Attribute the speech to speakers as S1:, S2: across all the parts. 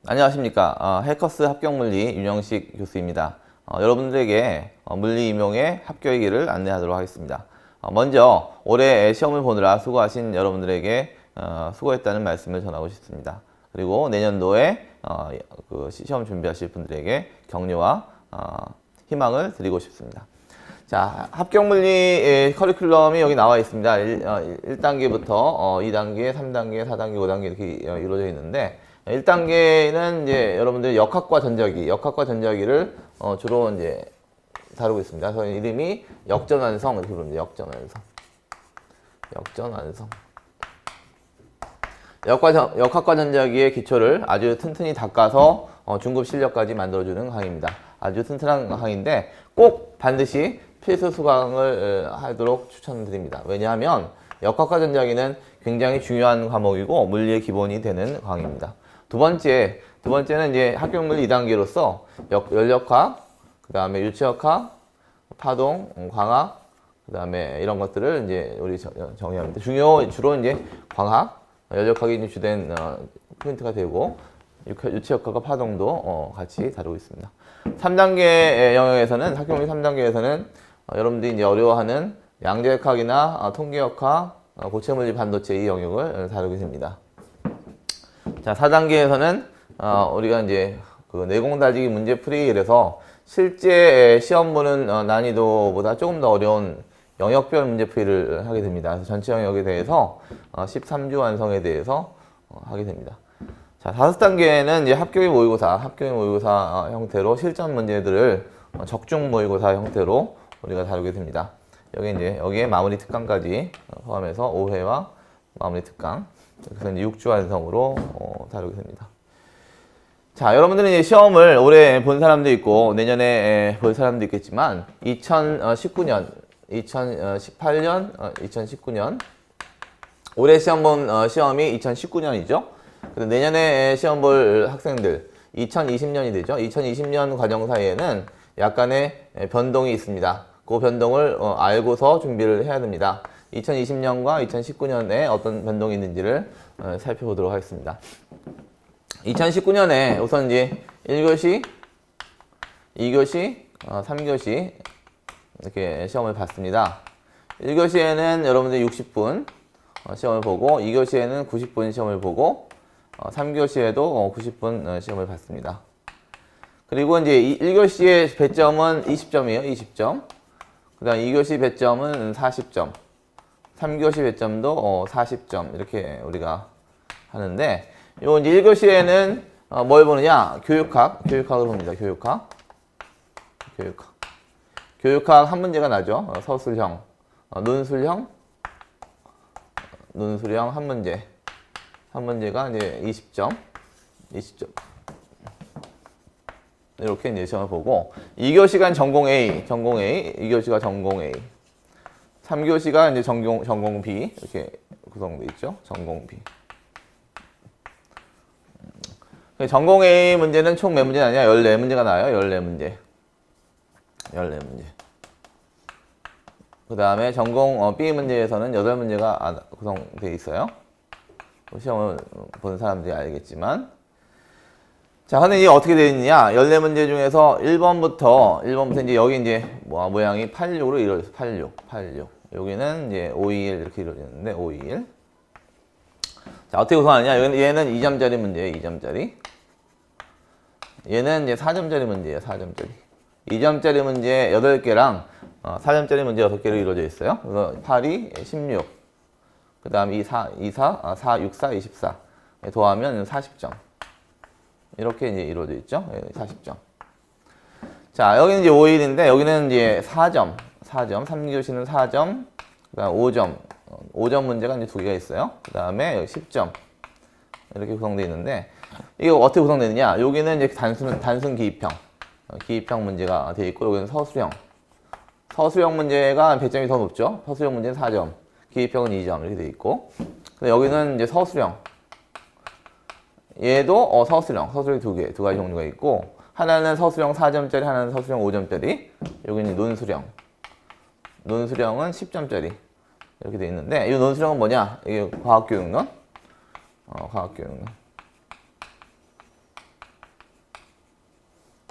S1: 안녕하십니까. 해커스 합격물리 윤영식 교수입니다. 여러분들에게 물리 임용의 합격의 길을 안내하도록 하겠습니다. 먼저 올해 시험을 보느라 수고하신 여러분들에게 수고했다는 말씀을 전하고 싶습니다. 그리고 내년도에 그 시험 준비하실 분들에게 격려와 희망을 드리고 싶습니다. 자, 합격물리 커리큘럼이 여기 나와 있습니다. 1단계부터 2단계, 3단계, 4단계, 5단계 이렇게 이루어져 있는데 1단계는 이제 여러분들 역학과 전자기를 주로 이제 다루고 있습니다. 그래서 이름이 역전완성 이렇게 부릅니다. 역전완성. 역학과 전자기의 기초를 아주 튼튼히 닦아서 중급 실력까지 만들어주는 강의입니다. 아주 튼튼한 강의인데 꼭 반드시 필수 수강을 하도록 추천드립니다. 왜냐하면 역학과 전자기는 굉장히 중요한 과목이고 물리의 기본이 되는 강의입니다. 두 번째는 이제 합격물리 2단계로서 연력학, 그 다음에 유체역학, 파동, 광학, 그 다음에 이런 것들을 이제 우리 정의합니다. 주로 이제 광학, 연력학이 이제 주된 포인트가 되고 유체역학과 파동도 같이 다루고 있습니다. 3단계 영역에서는 합격물리 3단계에서는 여러분들이 이제 어려워하는 양자역학이나 통계역학, 고체물리 반도체 이 영역을 다루게 됩니다. 자, 4단계에서는 우리가 이제 그 내공 다지기 문제풀이 이래서 실제 시험 보는 난이도보다 조금 더 어려운 영역별 문제풀이를 하게 됩니다. 그래서 전체 영역에 대해서 13주 완성에 대해서 하게 됩니다. 자, 5단계는 이제 합격의 모의고사 형태로 실전 문제들을 적중 모의고사 형태로 우리가 다루게 됩니다. 여기에 마무리 특강까지 포함해서 5회와 마무리 특강. 그래서 이제 6주 완성으로 다루게 됩니다. 자, 여러분들은 이제 시험을 올해 본 사람도 있고 내년에 볼 사람도 있겠지만 2019년, 2018년, 2019년 올해 시험 본 시험이 2019년이죠. 그래서 내년에 시험 볼 학생들 2020년이 되죠. 2020년 과정 사이에는 약간의 변동이 있습니다. 그 변동을 알고서 준비를 해야 됩니다. 2020년과 2019년에 어떤 변동이 있는지를 살펴보도록 하겠습니다. 2019년에 우선 이제 1교시, 2교시, 3교시 이렇게 시험을 봤습니다. 1교시에는 여러분들 60분 시험을 보고 2교시에는 90분 시험을 보고 3교시에도 90분 시험을 봤습니다. 그리고 이제 1교시의 배점은 20점이에요. 20점. 그 다음 2교시 배점은 40점. 3교시 배점도 40점 이렇게 우리가 하는데 요 이제 1교시에는 뭘 보느냐? 교육학을 봅니다. 교육학 한 문제가 나죠. 서술형, 논술형 한 문제가 이제 20점 이렇게 이제 시험을 보고 2교시가 전공 A, 2교시가 전공 A 3교시가 이제 전공 B 이렇게 구성되어 있죠. 전공 B. 전공 A 문제는 총 몇 문제 나냐? 14문제가 나와요. 14문제. 그 다음에 전공 B 문제에서는 8문제가 구성되어 있어요. 시험을 보는 사람들이 알겠지만. 자, 근데 이게 어떻게 되어 있느냐? 14문제 중에서 1번부터 이제 여기 이제 모양이 86으로 이루어졌어요. 86. 여기는 이제 521 이렇게 이루어졌는데 521. 자, 어떻게 구성하느냐? 얘는 2점짜리 문제예요. 2점짜리. 얘는 이제 4점짜리 문제예요. 4점짜리. 2점짜리 문제 8개랑 4점짜리 문제 6개로 이루어져 있어요. 그래서 8, 2, 16. 그 다음 2, 4, 6, 4, 24. 더하면 40점. 이렇게 이제 이루어져 있죠. 40점. 자, 여기는 이제 5일인데 여기는 이제 4점. 3교시는 4점. 그 다음 5점. 5점 문제가 이제 2개가 있어요. 그 다음에 여기 10점. 이렇게 구성되어 있는데 이게 어떻게 구성되느냐? 여기는 이제 단순 기입형 문제가 되어 있고 여기는 서술형 문제가 배점이 더 높죠. 서술형 문제는 4점. 기입형은 2점 이렇게 되어 있고 여기는 이제 서술형. 얘도 서술형 2개, 두 가지 종류가 있고 하나는 서술형 4점짜리, 하나는 서술형 5점짜리. 여기는 논술형은 10점짜리 이렇게 되어 있는데 이 논술형은 뭐냐? 이게 과학교육론.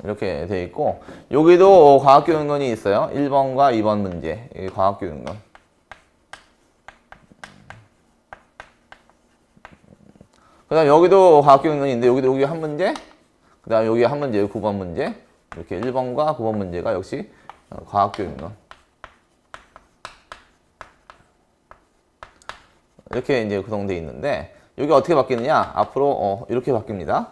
S1: 이렇게 돼 있고, 여기도 과학교육론이 있어요. 1번과 2번 문제. 이게 과학교육론. 그 다음 여기도 과학교육론이 있는데, 여기 한 문제, 그 다음 여기 한 문제, 9번 문제. 이렇게 1번과 9번 문제가 역시 과학교육론. 이렇게 이제 구성되어 있는데, 여기 어떻게 바뀌느냐? 앞으로 이렇게 바뀝니다.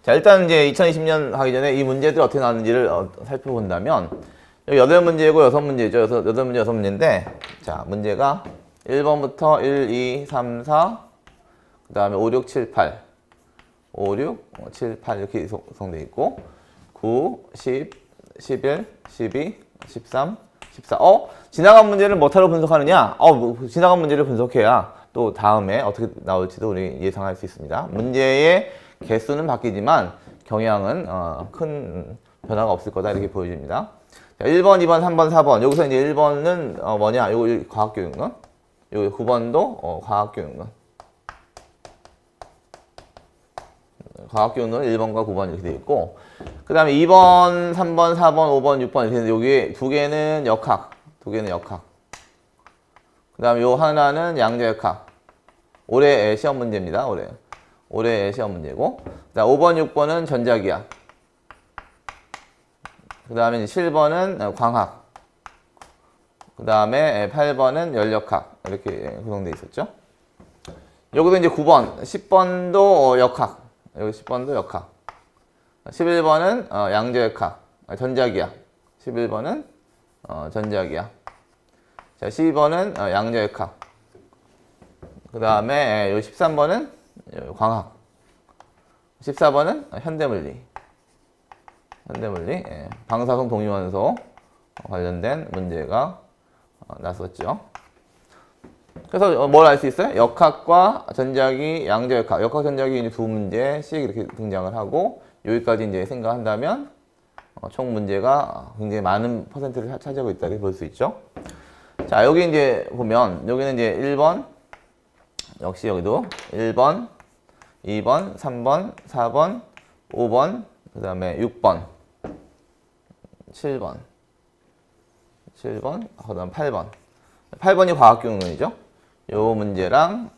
S1: 자, 일단 이제 2020년 하기 전에 이 문제들이 어떻게 나왔는지를 살펴본다면, 여기 8문제고 6문제죠. 8문제, 6문제인데, 자, 문제가 1번부터 1, 2, 3, 4, 그 다음에 5, 6, 7, 8. 5, 6, 7, 8 이렇게 구성되어 있고, 9, 10, 11, 12, 13, 14. 지나간 문제를 뭐하러 분석하느냐? 지나간 문제를 분석해야 또 다음에 어떻게 나올지도 우리 예상할 수 있습니다. 문제의 개수는 바뀌지만 경향은 큰 변화가 없을 거다 이렇게 보여집니다. 자, 1번, 2번, 3번, 4번. 여기서 이제 1번은 뭐냐? 요거 과학교육론. 요 9번도 과학교육론. 과학교육론 1번과 9번 이렇게 되어 있고, 그 다음에 2번, 3번, 4번, 5번, 6번 이렇게 되는데, 여기 두 개는 역학. 두 개는 역학. 그 다음에 요 하나는 양자역학. 올해 시험 문제입니다. 올해 시험 문제고. 그 다음 5번, 6번은 전자기학. 그 다음에 7번은 광학. 그 다음에 8번은 연력학. 이렇게 구성되어 있었죠. 여기도 이제 9번, 10번도 역학. 여기 10번도 역학. 11번은 양자역학. 전자기학. 11번은 전자기학. 자, 12번은 양자역학. 그 다음에 요 13번은 광학. 14번은 현대물리. 방사성 동위원소 관련된 문제가 났었죠. 그래서 뭘 알 수 있어요? 역학과 전자기, 양자역학. 역학, 전자기 이제 두 문제씩 이렇게 등장을 하고, 여기까지 이제 생각한다면 총 문제가 굉장히 많은 퍼센트를 차지하고 있다 이렇게 볼 수 있죠. 자, 여기 이제 보면 여기는 이제 1번, 역시 여기도 1번, 2번, 3번, 4번, 5번, 그 다음에 6번, 7번, 그 다음 8번. 8번이 과학교육론이죠. 요 문제랑,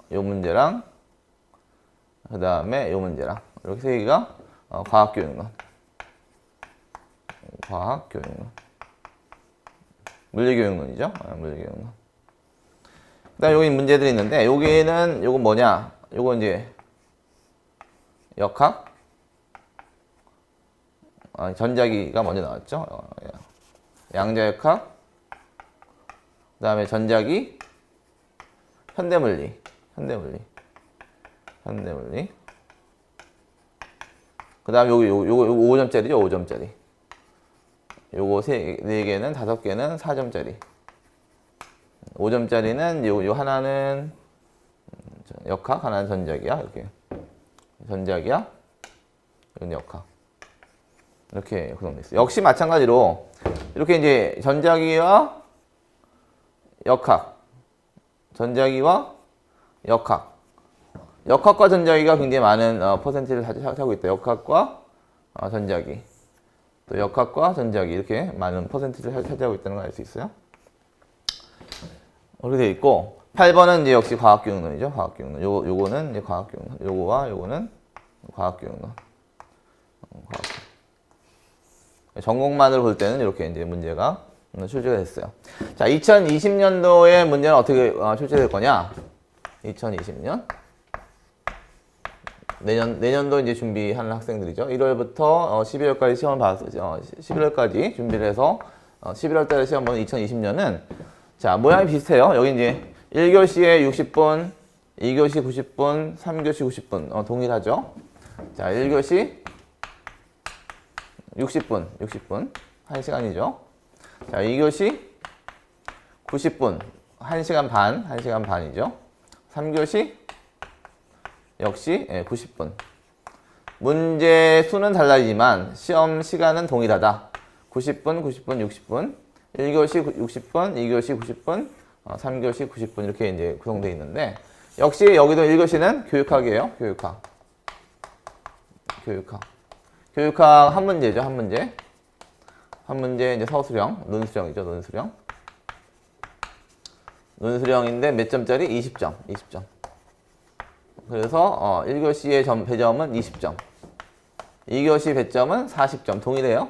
S1: 그 다음에 요 문제랑. 이렇게 세 개가 과학교육론. 물리교육론이죠. 물리교육론. 그 다음에 여기 문제들이 있는데, 요건 뭐냐? 요거 이제 역학. 전자기가 먼저 나왔죠. 양자역학. 그 다음에 전자기. 현대물리. 그 다음에 요거 5점짜리죠. 5점짜리. 요거 4개는 5개는 4점짜리. 5점짜리는 요 하나는 역학, 하나는 전자기야. 이렇게. 전자기야. 이건 역학. 이렇게 구성되어 있어요. 역시 마찬가지로 이렇게 이제 전자기와 역학과 전자기가 굉장히 많은 퍼센트를 차지하고 있다. 역학과 전자기. 또 역학과 전자기 이렇게 많은 퍼센트를 차지하고 있다는 걸 알 수 있어요. 이렇게 되어 있고, 8번은 이제 역시 과학교육론이죠. 과학교육론. 요거는 이제 과학교육론. 요거는 과학교육론. 전공만으로 볼 때는 이렇게 이제 문제가 출제가 됐어요. 자, 2020년도에 문제는 어떻게 출제될 거냐? 2020년. 내년도 이제 준비하는 학생들이죠. 1월부터 12월까지 시험을 봐서 11월까지 준비를 해서 11월 달에 시험 보는 2020년은 자, 모양이 비슷해요. 여기 이제 1교시에 60분, 2교시 90분, 3교시 90분 동일하죠. 자, 1교시 60분, 1시간이죠. 자, 2교시 90분, 1시간 반이죠. 3교시 역시 90분. 문제 수는 달라지지만 시험 시간은 동일하다. 90분, 60분. 1교시 60분, 2교시 90분, 3교시 90분 이렇게 이제 구성되어 있는데, 역시 여기도 1교시는 교육학이에요. 교육학. 교육학 한 문제죠, 한 문제. 한 문제 이제 서술형, 논술형이죠, 논술형. 논술형인데 몇 점짜리? 20점, 20점. 그래서 1교시의 배점은 20점. 2교시 배점은 40점. 동일해요.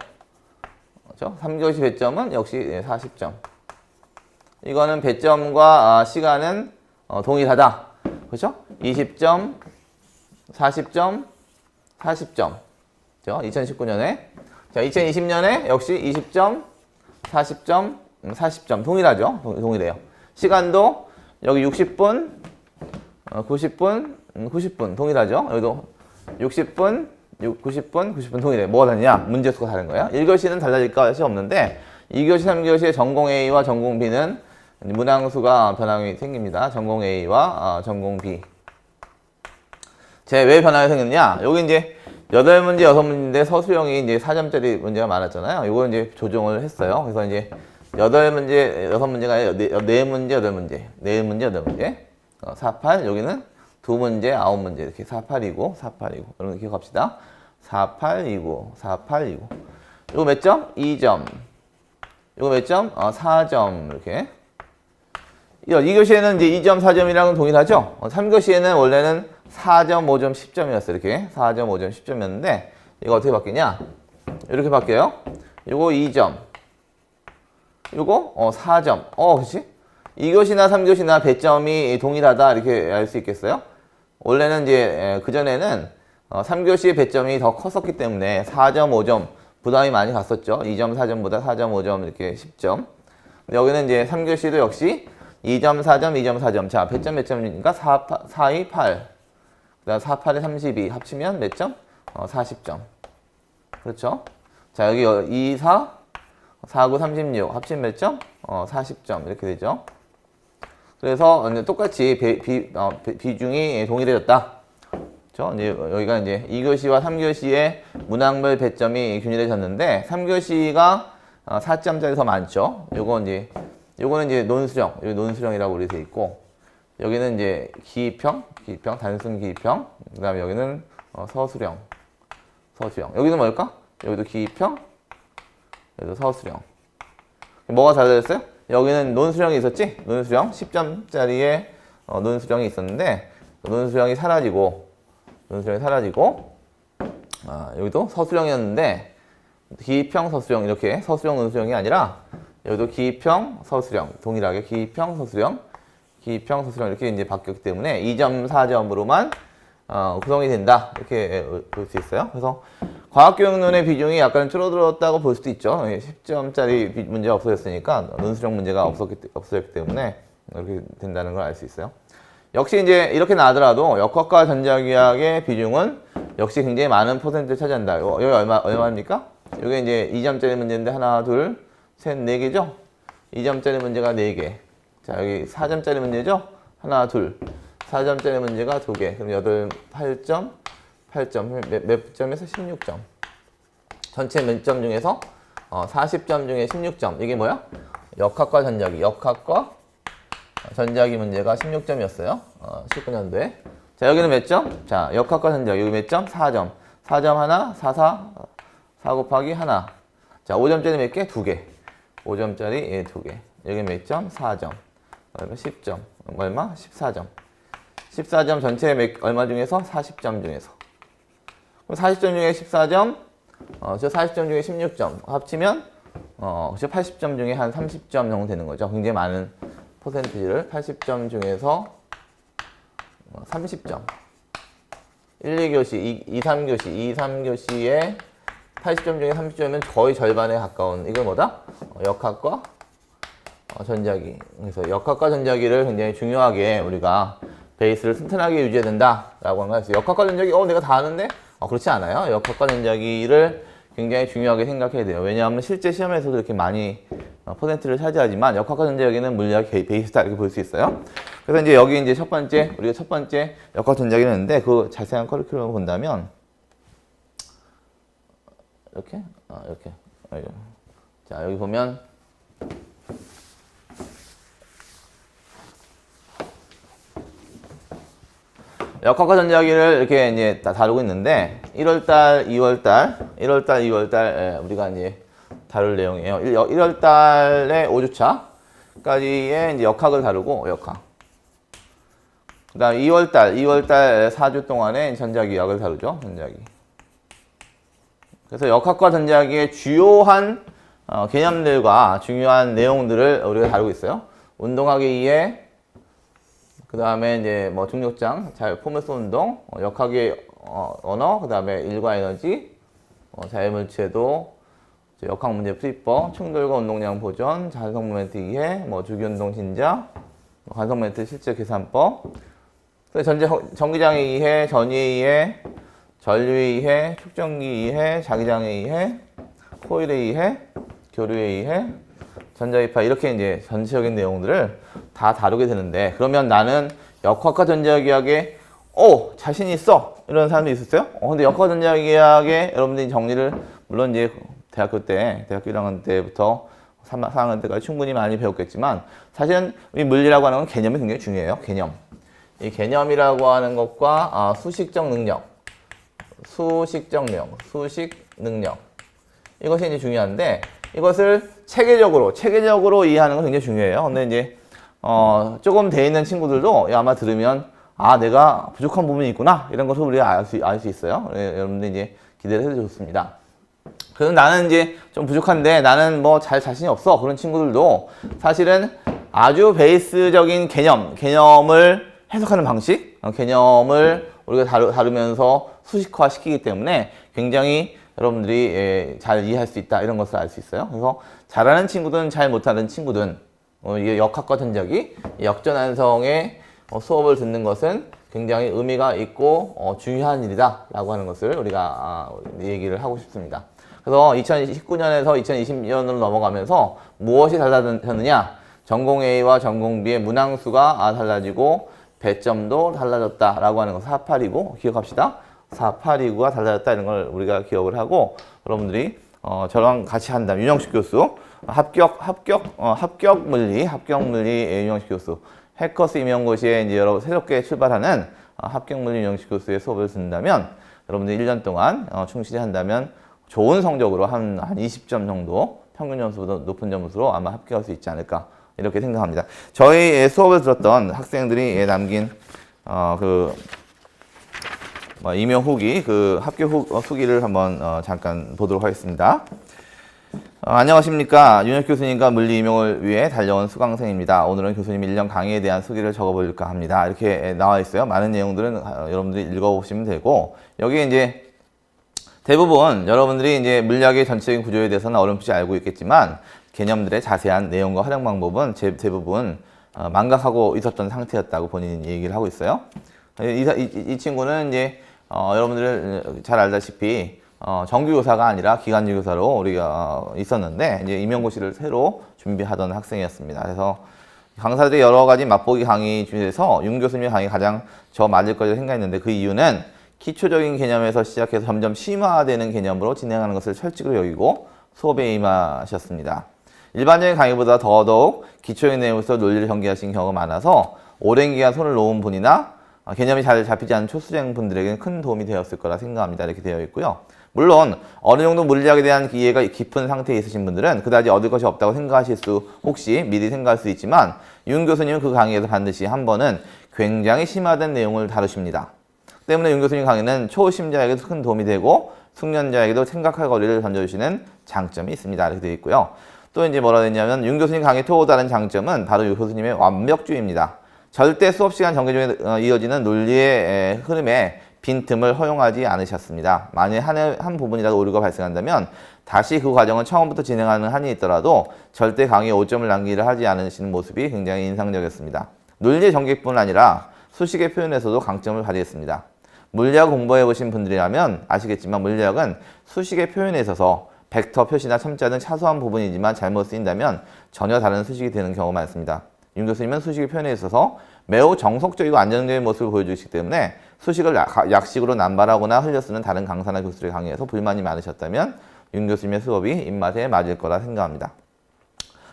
S1: 그렇죠? 3교시 배점은 역시 40점. 이거는 배점과 시간은 동일하다. 그렇죠? 20점, 40점, 40점. 그렇죠? 2019년에. 자, 2020년에 역시 20점, 40점, 40점. 동일하죠? 동일해요. 시간도 여기 60분, 90분, 90분. 동일하죠? 여기도 60분, 90분, 90분 동일해. 뭐가 다르냐? 문제 수가 다른 거야. 1교시는 달라질 것이 없는데 2교시, 3교시의 전공 A와 전공 B는 문항수가 변함이 생깁니다. 전공 A와 전공 B. 왜 변화가 생겼냐? 여기 이제 8문제, 6문제인데 서술형이 이제 4점짜리 문제가 많았잖아요. 이거 이제 조정을 했어요. 그래서 이제 8문제, 6문제가 아니라 4문제, 8문제. 4문제, 8문제. 4, 8. 여기는 2문제, 9문제. 이렇게 4, 8이고, 4, 8이고. 여러분 기억합시다. 4, 8, 2고, 4, 8, 2고. 이거 몇 점? 2점. 이거 몇 점? 4점. 이렇게. 2교시에는 이제 2점, 4점이랑은 동일하죠? 3교시에는 원래는 4점, 5점, 10점이었어요. 이렇게. 4점, 5점, 10점이었는데, 이거 어떻게 바뀌냐? 이렇게 바뀌어요. 이거 2점. 이거 4점. 그치? 2교시나 3교시나 배점이 동일하다. 이렇게 알 수 있겠어요? 원래는 이제, 그전에는 3교시 배점이 더 컸었기 때문에 4점, 5점 부담이 많이 갔었죠. 2점, 4점보다 4점, 5점 이렇게 10점. 여기는 이제 3교시도 역시 2점, 4점, 2점, 4점. 자, 배점 몇 점이니까 4, 2, 8. 그 다음 4, 8에 32. 합치면 몇 점? 40점. 그렇죠? 자, 여기 2, 4, 4, 9, 36. 합치면 몇 점? 40점. 이렇게 되죠. 그래서 똑같이 비중이 동일해졌다. 그렇죠? 이제 여기가 이제 2교시와 3교시의 문항별 배점이 균일해졌는데 3교시가 4점짜리 더 많죠. 요거는 이제 논술형, 여기 논술형이라고 우리 돼 있고 여기는 이제 기입형, 단순 기입형. 그다음에 여기는 서술형. 여기는 뭘까? 여기도 기입형, 여기도 서술형. 뭐가 달라졌어요? 여기는 논술형이 있었지? 논술형 10점짜리의 논술형이 있었는데 논술형이 사라지고 여기도 서술형이었는데 기입형, 서술형 이렇게 서술형, 논술형이 아니라 여기도 기입형, 서술형 동일하게 기입형, 서술형 이렇게 이제 바뀌었기 때문에 2점, 4점으로만 구성이 된다 이렇게 볼 수 있어요. 그래서 과학교육론의 비중이 약간 줄어들었다고 볼 수도 있죠. 10점짜리 문제가 없어졌으니까 논술형 문제가 없어졌기 때문에 이렇게 된다는 걸 알 수 있어요. 역시 이제 이렇게 나더라도 역학과 전자기학의 비중은 역시 굉장히 많은 퍼센트를 차지한다. 여기 얼마입니까? 여기 이제 2점짜리 문제인데 하나, 둘, 셋, 4개죠? 2점짜리 문제가 4개. 자, 여기 4점짜리 문제죠? 하나, 둘. 4점짜리 문제가 2개. 그럼 8점, 8점. 몇 점에서 16점. 전체 몇 점 중에서 40점 중에 16점. 이게 뭐야? 역학과 전자기 문제가 16점이었어요. 19년도에. 자, 여기는 몇 점? 자, 역학과 전자기. 여기 몇 점? 4점. 4점 하나, 4 곱하기 하나. 자, 5점짜리 몇 개? 2개. 5점짜리 2개. 여기 몇 점? 4점. 얼마? 10점. 얼마? 14점. 14점 전체 얼마 중에서? 40점 중에서. 그럼 40점 중에 14점, 저 40점 중에 16점. 합치면, 저 80점 중에 한 30점 정도 되는 거죠. 굉장히 많은 퍼센티지를 80점 중에서 30점. 1, 2교시, 2, 3교시에 80점 중에 30점이면 거의 절반에 가까운, 이건 뭐다? 역학과 전자기. 그래서 역학과 전자기를 굉장히 중요하게 우리가 베이스를 튼튼하게 유지해야 된다라고 하는 거예요. 역학과 전자기, 내가 다 아는데? 그렇지 않아요. 역학과 전자기를 굉장히 중요하게 생각해야 돼요. 왜냐하면 실제 시험에서도 이렇게 많이 퍼센트를 차지하지만 역학과 전자기는 물리학 베이스다 이렇게 볼 수 있어요. 그래서 이제 여기 이제 우리가 첫 번째 역학과 전자기를 했는데 그 자세한 커리큘럼을 본다면 이렇게. 자, 여기 보면 역학과 전자기를 이렇게 이제 다루고 있는데 1월달, 2월달 우리가 이제 다룰 내용이에요. 1월달에 5주차까지의 이제 역학을 다루고 역학. 그다음 2월달 4주 동안에 전자기학을 다루죠. 전자기. 그래서 역학과 전자기의 주요한 개념들과 중요한 내용들을 우리가 다루고 있어요. 운동학의 이해, 그 다음에 이제 뭐 중력장, 포메스 운동, 역학의 언어, 그 다음에 일과 에너지, 자유물체도, 역학 문제 풀이법, 충돌과 운동량 보존, 자성 모멘트 이해, 뭐 주기운동 진자, 관성 모멘트 실제 계산법, 전기장의 이해, 전위의 이해, 전류의 이해, 축전기 이해, 자기장의 이해, 코일의 이해, 교류의 이해, 전자기파 이렇게 이제 전체적인 내용들을 다 다루게 되는데 그러면 나는 역학과 전자기학에 자신 있어 이런 사람도 있었어요. 근데 역학과 전자기학에 여러분들이 정리를 물론 이제 대학교 1학년 때부터 4학년 때까지 충분히 많이 배웠겠지만 사실은 이 물리라고 하는 건 개념이 굉장히 중요해요. 개념. 이 개념이라고 하는 것과 수식적 능력, 수식 능력 이것이 이제 중요한데 이것을 체계적으로 이해하는 건 굉장히 중요해요. 근데 이제 조금 돼 있는 친구들도 아마 들으면 내가 부족한 부분이 있구나 이런 것을 우리가 알 수 있어요. 여러분들 이제 기대를 해도 좋습니다. 그래서 나는 이제 좀 부족한데 나는 뭐 잘 자신이 없어 그런 친구들도 사실은 아주 베이스적인 개념을 해석하는 방식, 개념을 우리가 다루면서 수식화 시키기 때문에 굉장히 여러분들이 잘 이해할 수 있다 이런 것을 알 수 있어요. 그래서 잘하는 친구든 잘 못하는 친구든 이게 역학과 전자기, 역전환성의 수업을 듣는 것은 굉장히 의미가 있고 중요한 일이다 라고 하는 것을 우리가 얘기를 하고 싶습니다. 그래서 2019년에서 2020년으로 넘어가면서 무엇이 달라졌느냐? 전공 A와 전공 B의 문항수가 달라지고 배점도 달라졌다라고 하는 거 482고 기억합시다. 482구가 달라졌다 이런 걸 우리가 기억을 하고 여러분들이 저랑 같이 한다면 윤영식 교수 합격 물리 윤영식 교수 해커스 임용고시에 이제 여러분 새롭게 출발하는 합격 물리 윤영식 교수의 수업을 듣는다면 여러분들이 1년 동안 충실히 한다면 좋은 성적으로 한 20점 정도 평균 점수보다 높은 점수로 아마 합격할 수 있지 않을까 이렇게 생각합니다. 저희 수업을 들었던 학생들이 남긴 임용 후기, 합격 후기를 한번 잠깐 보도록 하겠습니다. 안녕하십니까. 윤혁 교수님과 물리 임용을 위해 달려온 수강생입니다. 오늘은 교수님 1년 강의에 대한 소개를 적어볼까 합니다. 이렇게 나와 있어요. 많은 내용들은 여러분들이 읽어보시면 되고, 여기에 이제 대부분 여러분들이 이제 물리학의 전체적인 구조에 대해서는 어렴풋이 알고 있겠지만, 개념들의 자세한 내용과 활용 방법은 대부분 망각하고 있었던 상태였다고 본인이 얘기를 하고 있어요. 이 친구는 이제 여러분들 잘 알다시피 정규교사가 아니라 기간제 교사로 우리가 있었는데 이제 임용고시를 새로 준비하던 학생이었습니다. 그래서 강사들의 여러 가지 맛보기 강의 중에서 윤 교수님의 강의 가장 저 맞을 거라고 생각했는데 그 이유는 기초적인 개념에서 시작해서 점점 심화되는 개념으로 진행하는 것을 철칙으로 여기고 수업에 임하셨습니다. 일반적인 강의보다 더더욱 기초적인 내용에서 논리를 전개하신 경우가 많아서 오랜 기간 손을 놓은 분이나 개념이 잘 잡히지 않은 초수생 분들에게는 큰 도움이 되었을 거라 생각합니다. 이렇게 되어 있고요. 물론 어느 정도 물리학에 대한 이해가 깊은 상태에 있으신 분들은 그다지 얻을 것이 없다고 생각하실 수 혹시 미리 생각할 수 있지만 윤 교수님은 그 강의에서 반드시 한 번은 굉장히 심화된 내용을 다루십니다. 때문에 윤 교수님 강의는 초심자에게도 큰 도움이 되고 숙련자에게도 생각할 거리를 던져주시는 장점이 있습니다. 이렇게 되어 있고요. 또 이제 뭐라 했냐면 윤 교수님 강의 또 다른 장점은 바로 윤 교수님의 완벽주의입니다. 절대 수업 시간 전개 중에 이어지는 논리의 흐름에 빈틈을 허용하지 않으셨습니다. 만약 한 부분이라도 오류가 발생한다면 다시 그 과정을 처음부터 진행하는 한이 있더라도 절대 강의에 오점을 남기를 하지 않으시는 모습이 굉장히 인상적이었습니다. 논리의 전개뿐 아니라 수식의 표현에서도 강점을 발휘했습니다. 물리학 공부해 보신 분들이라면 아시겠지만 물리학은 수식의 표현에 있어서 벡터 표시나 첨자 등 사소한 부분이지만 잘못 쓰인다면 전혀 다른 수식이 되는 경우가 많습니다. 윤 교수님은 수식의 표현에 있어서 매우 정석적이고 안정적인 모습을 보여주시기 때문에 수식을 약식으로 남발하거나 흘려 쓰는 다른 강사나 교수들의 강의에서 불만이 많으셨다면 윤 교수님의 수업이 입맛에 맞을 거라 생각합니다.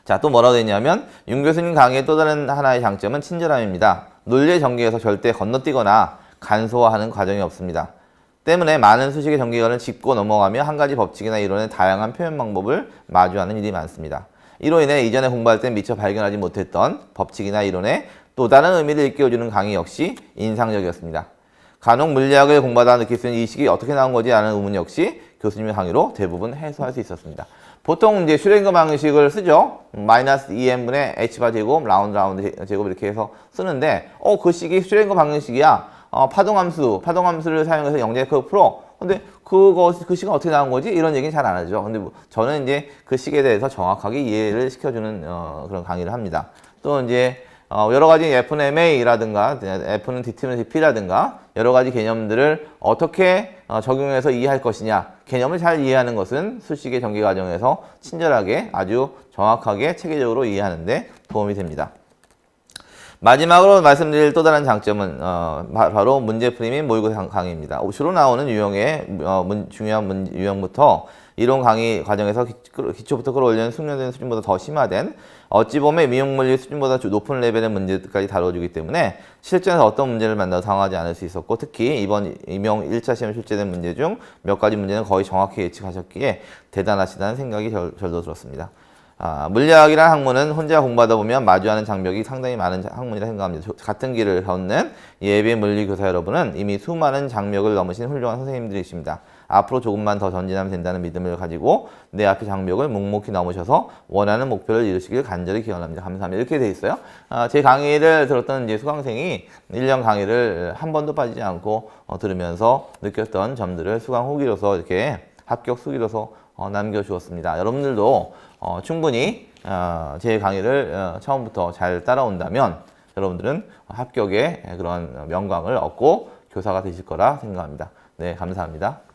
S1: 자, 또 뭐라고 했냐면 윤 교수님 강의의 또 다른 하나의 장점은 친절함입니다. 논리의 전개에서 절대 건너뛰거나 간소화하는 과정이 없습니다. 때문에 많은 수식의 전개관을 짚고 넘어가며 한 가지 법칙이나 이론의 다양한 표현 방법을 마주하는 일이 많습니다. 이로 인해 이전에 공부할 때 미처 발견하지 못했던 법칙이나 이론의 또 다른 의미를 일깨워주는 강의 역시 인상적이었습니다. 간혹 물리학을 공부하다 느낄 수 있는 이 식이 어떻게 나온 거지? 라는 의문 역시 교수님의 강의로 대부분 해소할 수 있었습니다. 보통 이제 슈랭거 방식을 쓰죠. 마이너스 2n분의 h바 제곱, 라운드 제곱 이렇게 해서 쓰는데, 그 식이 슈랭거 방식이야. 파동함수를 사용해서 영재커브 풀어. 근데 그 식은 어떻게 나온 거지? 이런 얘기는 잘 안 하죠. 근데 저는 이제 그 식에 대해서 정확하게 이해를 시켜주는 그런 강의를 합니다. 또 이제 여러 가지 FMA라든가 F는 D는 DP라든가 여러 가지 개념들을 어떻게 적용해서 이해할 것이냐, 개념을 잘 이해하는 것은 수식의 전개 과정에서 친절하게 아주 정확하게 체계적으로 이해하는 데 도움이 됩니다. 마지막으로 말씀드릴 또 다른 장점은 바로 문제풀이 및 모의고사 강의입니다. 주로 나오는 유형의 중요한 유형부터 이론 강의 과정에서 기초부터 끌어올리는 숙련된 수준보다 더 심화된 어찌 보면 미용물리 수준보다 높은 레벨의 문제까지 다뤄주기 때문에 실전에서 어떤 문제를 만나도 당하지 않을 수 있었고, 특히 이번 임용 1차 시험 출제된 문제 중 몇 가지 문제는 거의 정확히 예측하셨기에 대단하시다는 생각이 절도 들었습니다. 물리학이라는 학문은 혼자 공부하다 보면 마주하는 장벽이 상당히 많은 학문이라 생각합니다. 같은 길을 걷는 예비 물리교사 여러분은 이미 수많은 장벽을 넘으신 훌륭한 선생님들이십니다. 앞으로 조금만 더 전진하면 된다는 믿음을 가지고 내 앞의 장벽을 묵묵히 넘으셔서 원하는 목표를 이루시길 간절히 기원합니다. 감사합니다. 이렇게 돼 있어요. 제 강의를 들었던 이제 수강생이 1년 강의를 한 번도 빠지지 않고 들으면서 느꼈던 점들을 수강 후기로서 이렇게 합격 후기로서 남겨주었습니다. 여러분들도 충분히 제 강의를 처음부터 잘 따라온다면 여러분들은 합격의 그런 명광을 얻고 교사가 되실 거라 생각합니다. 네, 감사합니다.